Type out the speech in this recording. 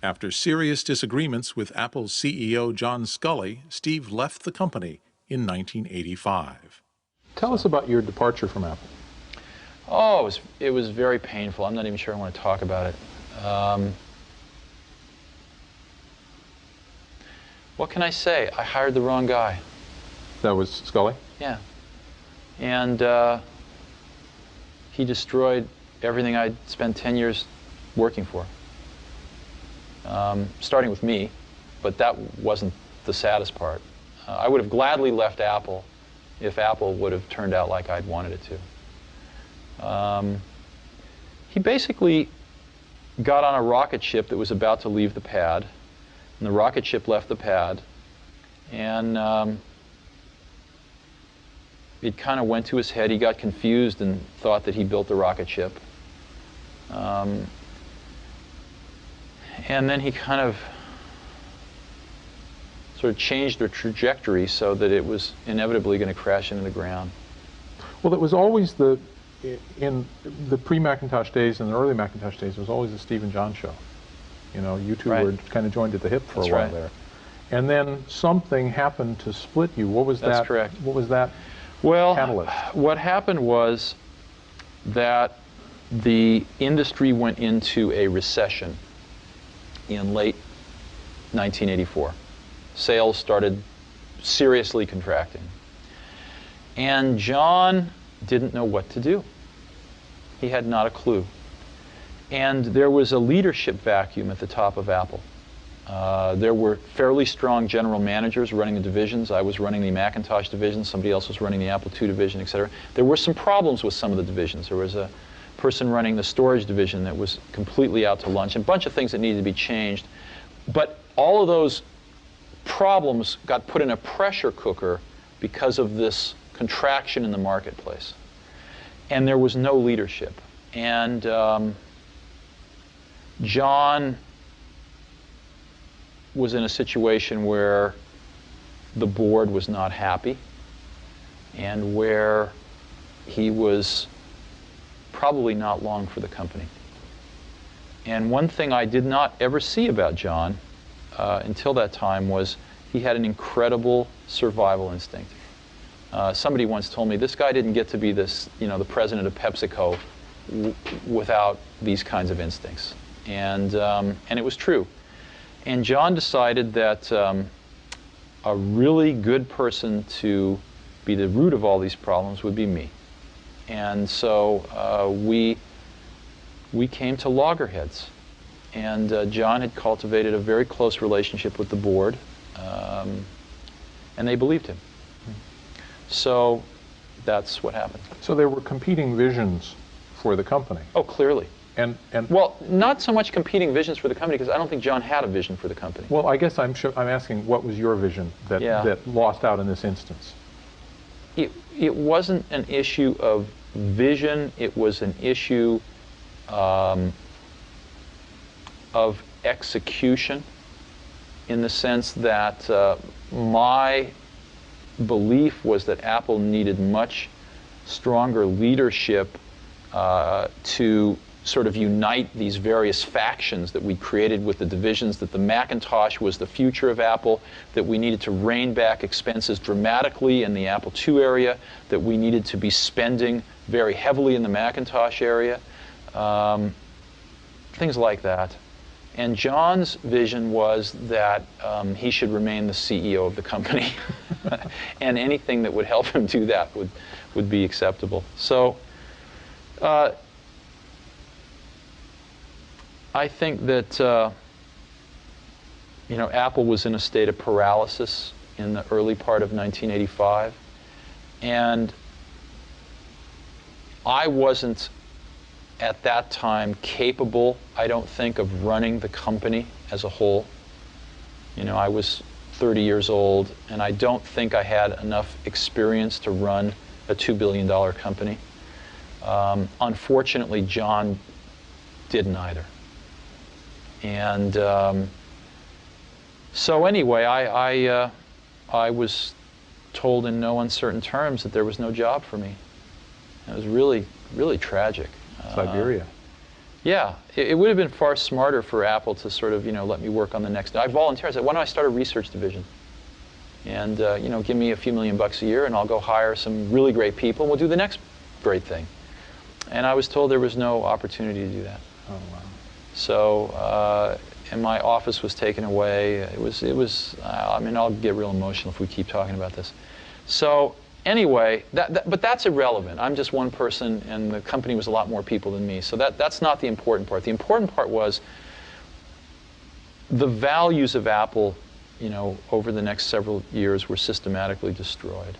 After serious disagreements with Apple's CEO John Sculley, Steve left the company in 1985. Tell us about your departure from Apple. Oh, it was very painful. I'm not even sure I want to talk about it. What can I say? I hired the wrong guy. That was Sculley? Yeah. And he destroyed everything I'd spent 10 years working for. Starting with me, but that wasn't the saddest part. I would have gladly left Apple if Apple would have turned out like I'd wanted it to. He basically got on a rocket ship that was about to leave the pad, and the rocket ship left the pad, and it kind of went to his head. He got confused and thought that he built the rocket ship. And then he kind of sort of changed the trajectory so that it was inevitably going to crash into the ground. Well, it was always in the pre-Macintosh days and the early Macintosh days, it was always the Steve and John show. You know, you two were kind of joined at the hip for a while there. And then something happened to split you. What was that? That's correct. What was that catalyst? What happened was that the industry went into a recession in late 1984. Sales started seriously contracting. And John didn't know what to do. He had not a clue. And there was a leadership vacuum at the top of Apple. There were fairly strong general managers running the divisions. I was running the Macintosh division. Somebody else was running the Apple II division, etc. There were some problems with some of the divisions. There was a person running the storage division that was completely out to lunch, and a bunch of things that needed to be changed. But all of those problems got put in a pressure cooker because of this contraction in the marketplace. And there was no leadership. And John was in a situation where the board was not happy and where he was probably not long for the company. And one thing I did not ever see about John until that time was he had an incredible survival instinct. Somebody once told me, this guy didn't get to be this, the president of PepsiCo without these kinds of instincts. And it was true. And John decided that a really good person to be the root of all these problems would be me. And so we came to loggerheads. And John had cultivated a very close relationship with the board, and they believed him. So that's what happened. So there were competing visions for the company. Oh, clearly. And well, not so much competing visions for the company, because I don't think John had a vision for the company. Well, I guess I'm asking, what was your vision that lost out in this instance? It wasn't an issue of vision. It was an issue of execution, in the sense that my belief was that Apple needed much stronger leadership to sort of unite these various factions that we created with the divisions, that the Macintosh was the future of Apple, that we needed to rein back expenses dramatically in the Apple II area, that we needed to be spending very heavily in the Macintosh area, things like that. And John's vision was that he should remain the CEO of the company, and anything that would help him do that would be acceptable. So I think that Apple was in a state of paralysis in the early part of 1985, and I wasn't at that time capable, I don't think, of running the company as a whole. I was 30 years old, and I don't think I had enough experience to run a $2 billion company. Unfortunately, John didn't either. And so anyway, I was told in no uncertain terms that there was no job for me. It was really, really tragic. Siberia. Yeah, it would have been far smarter for Apple to sort of, let me work on the next. I volunteered. I said, why don't I start a research division? And, give me a few $1,000,000 a year, and I'll go hire some really great people, and we'll do the next great thing. And I was told there was no opportunity to do that. Oh, wow. So, and my office was taken away. It was. I mean, I'll get real emotional if we keep talking about this. So anyway, but that's irrelevant. I'm just one person, and the company was a lot more people than me. So that's not the important part. The important part was the values of Apple, over the next several years were systematically destroyed.